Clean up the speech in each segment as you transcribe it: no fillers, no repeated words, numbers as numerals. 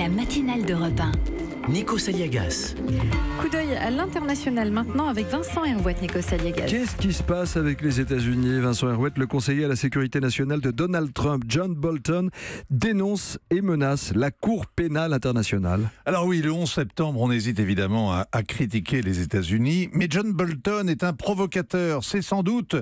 La matinale d'Europe 1. Nikos Aliagas. Coup d'œil à l'international maintenant avec Vincent Herouet. Nikos Aliagas. Qu'est-ce qui se passe avec les États-Unis? Vincent Herouet, le conseiller à la sécurité nationale de Donald Trump, John Bolton, dénonce et menace la Cour pénale internationale. Alors oui, le 11 septembre, on hésite évidemment à critiquer les États-Unis, mais John Bolton est un provocateur. C'est sans doute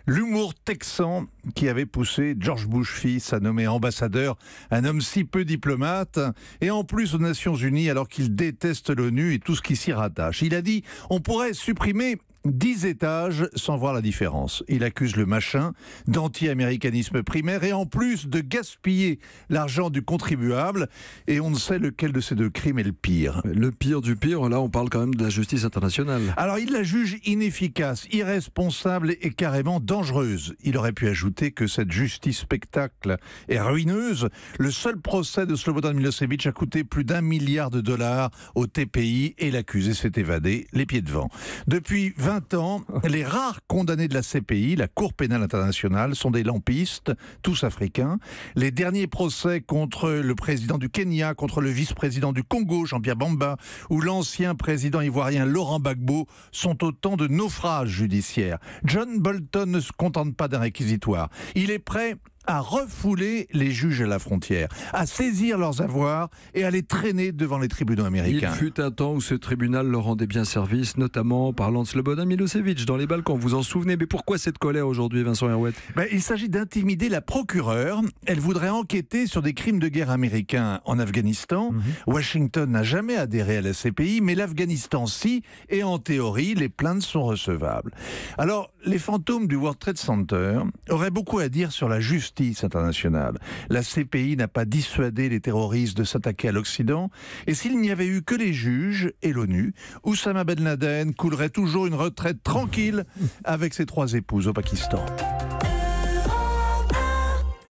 l'humour texan qui avait poussé George Bush fils à nommer ambassadeur un homme si peu diplomate, et en plus aux Nations Unies alors qu'il déteste l'ONU et tout ce qui s'y rattache. Il a dit on pourrait supprimer 10 étages sans voir la différence. Il accuse le machin d'anti-américanisme primaire et en plus de gaspiller l'argent du contribuable, et on ne sait lequel de ces deux crimes est le pire. Le pire du pire, là on parle quand même de la justice internationale. Alors il la juge inefficace, irresponsable et carrément dangereuse. Il aurait pu ajouter que cette justice spectacle est ruineuse. Le seul procès de Slobodan Milosevic a coûté plus d'1 milliard de dollars au TPI et l'accusé s'est évadé les pieds devant. Depuis 20 ans, les rares condamnés de la CPI, la Cour pénale internationale, sont des lampistes, tous africains. Les derniers procès contre le président du Kenya, contre le vice-président du Congo, Jean-Pierre Bamba, ou l'ancien président ivoirien Laurent Gbagbo sont autant de naufrages judiciaires. John Bolton ne se contente pas d'un réquisitoire. Il est prêt à refouler les juges à la frontière, à saisir leurs avoirs et à les traîner devant les tribunaux américains. Il fut un temps où ce tribunal leur rendait bien service, notamment parlant de Slobodan Milosevic dans les Balkans. Vous en souvenez? Mais pourquoi cette colère aujourd'hui, Vincent Herouet? Il s'agit d'intimider la procureure. Elle voudrait enquêter sur des crimes de guerre américains en Afghanistan. Washington n'a jamais adhéré à la CPI, mais l'Afghanistan si, et en théorie, les plaintes sont recevables. Alors, les fantômes du World Trade Center auraient beaucoup à dire sur la justice internationale. La CPI n'a pas dissuadé les terroristes de s'attaquer à l'Occident, et s'il n'y avait eu que les juges et l'ONU, Oussama Ben Laden coulerait toujours une retraite tranquille avec ses 3 épouses au Pakistan.